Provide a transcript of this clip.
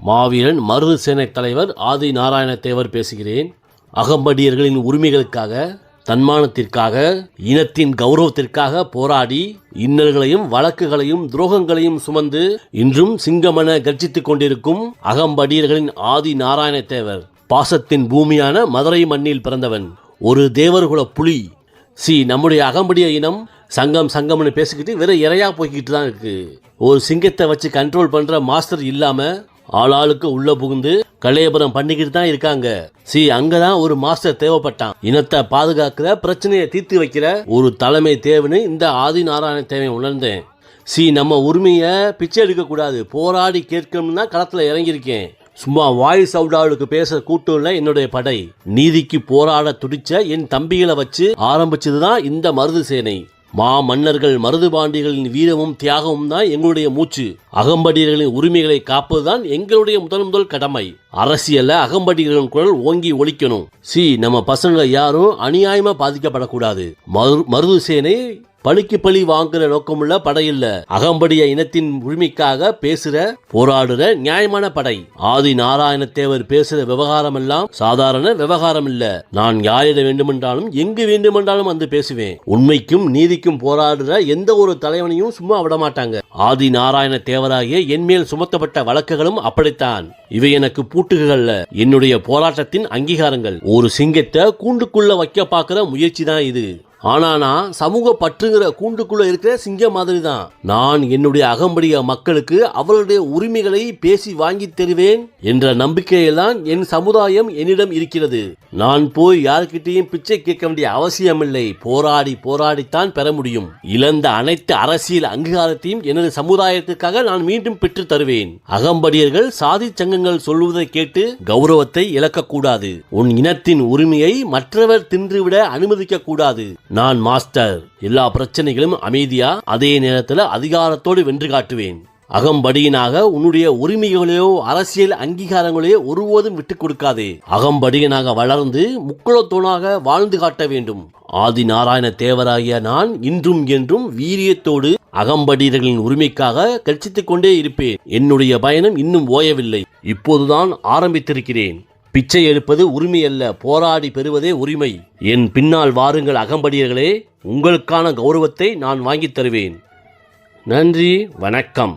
மாவீரன் மருது சேனை தலைவர் ஆதி நாராயண தேவர் பேசுகிறேன். அகம்படியர்களின் உரிமைகளுக்காக, தன்மானத்திற்காக, இனத்தின் கௌரவத்திற்காக போராடி இன்னல்களையும் வழக்குகளையும் துரோகங்களையும் சுமந்து இன்றும் சிங்கமென கர்ஜித்துக் கொண்டிருக்கும் அகம்படியர்களின் ஆதி நாராயண தேவர் பாசத்தின் பூமியான மதுரை மண்ணில் பிறந்தவன். ஒரு தேவர்குல புலி. நம்முடைய அகம்படிய இனம் சங்கம்னு பேசிக்கிட்டு வெறும் இறையா போய்கிட்டு தான் இருக்கு. ஒரு சிங்கத்தை வச்சு கண்ட்ரோல் பண்ற மாஸ்டர் இல்லாம ஆளாளுக்கு உள்ள புகுந்து கலையபுரம் பண்ணிக்கிட்டு தான் இருக்காங்க. அங்கதான் ஒரு மாஸ்டர் தேவைப்பட்டான். இனத்தை பாதுகாக்கிற, பிரச்சனையை தீர்த்து வைக்கிற ஒரு தலைமை தேவைன்னு இந்த ஆதி நாராயண தேவை உணர்ந்தேன். நம்ம உரிமையை பிச்சை எடுக்க கூடாது, போராடி கேட்கணும்னு தான் களத்துல இறங்கியிருக்கேன். சும்மா வாய்ஸ் அவுட் பேச கூட்டம்ல என்னுடைய படை. நீதிக்கு போராட துடிச்ச என் தம்பிகளை வச்சு ஆரம்பிச்சதுதான் இந்த மருது சேனை. மன்னர்கள் மருது பாண்டியர்களின் வீரமும் தியாகமும் தான் எங்களுடைய மூச்சு. அகம்படியர்களின் உரிமைகளை காப்பதுதான் எங்களுடைய முதல் கடமை. அரசியல்ல அகம்படியர்களின் குரல் ஓங்கி ஒலிக்கணும். நம்ம பசங்க யாரும் அநியாயமா பாதிக்கப்படக்கூடாது. மருது சேனை பழிக்கு பழி வாங்குற நோக்கமுள்ள படை இல்ல. அகம்படிய இனத்தின் உரிமைக்காக பேசுற, போராடுற நியாயமான படை. ஆதி நாராயண தேவர் பேசுற விவகாரம் எல்லாம் சாதாரண விவகாரம் இல்ல. நான் யாரிட வேண்டுமென்றாலும் எங்கு வேண்டுமென்றாலும் வந்து பேசுவேன். உண்மைக்கும் நீதிக்கும் போராடுற எந்த ஒரு தலைவனையும் சும்மா விட மாட்டாங்க. ஆதி நாராயண தேவராகிய என் மேல் சுமத்தப்பட்ட வழக்குகளும் அப்படித்தான். இவை எனக்கு பூட்டுகள்ல, என்னுடைய போராட்டத்தின் அங்கீகாரங்கள். ஒரு சிங்கத்தை கூண்டுக்குள்ள வைக்க பாக்குற முயற்சி தான் இது. ஆனா நான் சமூக பற்றுங்கிற கூண்டுக்குள்ள இருக்கிற சிங்கம் மாதிரி தான். நான் என்னுடைய அகம்படிய மக்களுக்கு அவர்களுடைய உரிமைகளை பேசி வாங்கி தருவேன் என்ற நம்பிக்கையெல்லாம் என் சமுதாயம் என்னிடம் இருக்கிறது. நான் போய் யாருக்கிட்டையும் பிச்சை கேட்க வேண்டிய அவசியம் இல்லை. போராடித்தான் பெற முடியும். இழந்த அனைத்து அரசியல் அங்கீகாரத்தையும் எனது சமுதாயத்திற்காக நான் மீண்டும் பெற்று தருவேன். அகம்படியர்கள் சாதி சங்கங்கள் சொல்வதை கேட்டு கௌரவத்தை இழக்கக்கூடாது. உன் இனத்தின் உரிமையை மற்றவர் தின்றுவிட அனுமதிக்க கூடாது. நான் மாஸ்டர். எல்லா பிரச்சனைகளும் அமைதியா, அதே நேரத்தில் அதிகாரத்தோடு வென்று காட்டுவேன். அகம்படியனாக உன்னுடைய உரிமைகளையோ அரசியல் அங்கீகாரங்களையோ ஒருபோதும் விட்டுக் கொடுக்காதே. அகம்படியனாக வளர்ந்து முக்குளத்தோனாக வாழ்ந்து காட்ட வேண்டும். ஆதி நாராயண தேவராகிய நான் இன்றும் என்றும் வீரியத்தோடு அகம்படியர்களின் உரிமைக்காக கட்சித்துக் கொண்டே இருப்பேன். என்னுடைய பயணம் இன்னும் ஓயவில்லை. இப்போதுதான் ஆரம்பித்திருக்கிறேன். பிச்சை எடுப்பது உரிமை அல்ல, போராடி பெறுவதே உரிமை. என் பின்னால் வாருங்கள் அகம்படியர்களே, உங்களுக்கான கௌரவத்தை நான் வாங்கித் தருவேன். நன்றி, வணக்கம்.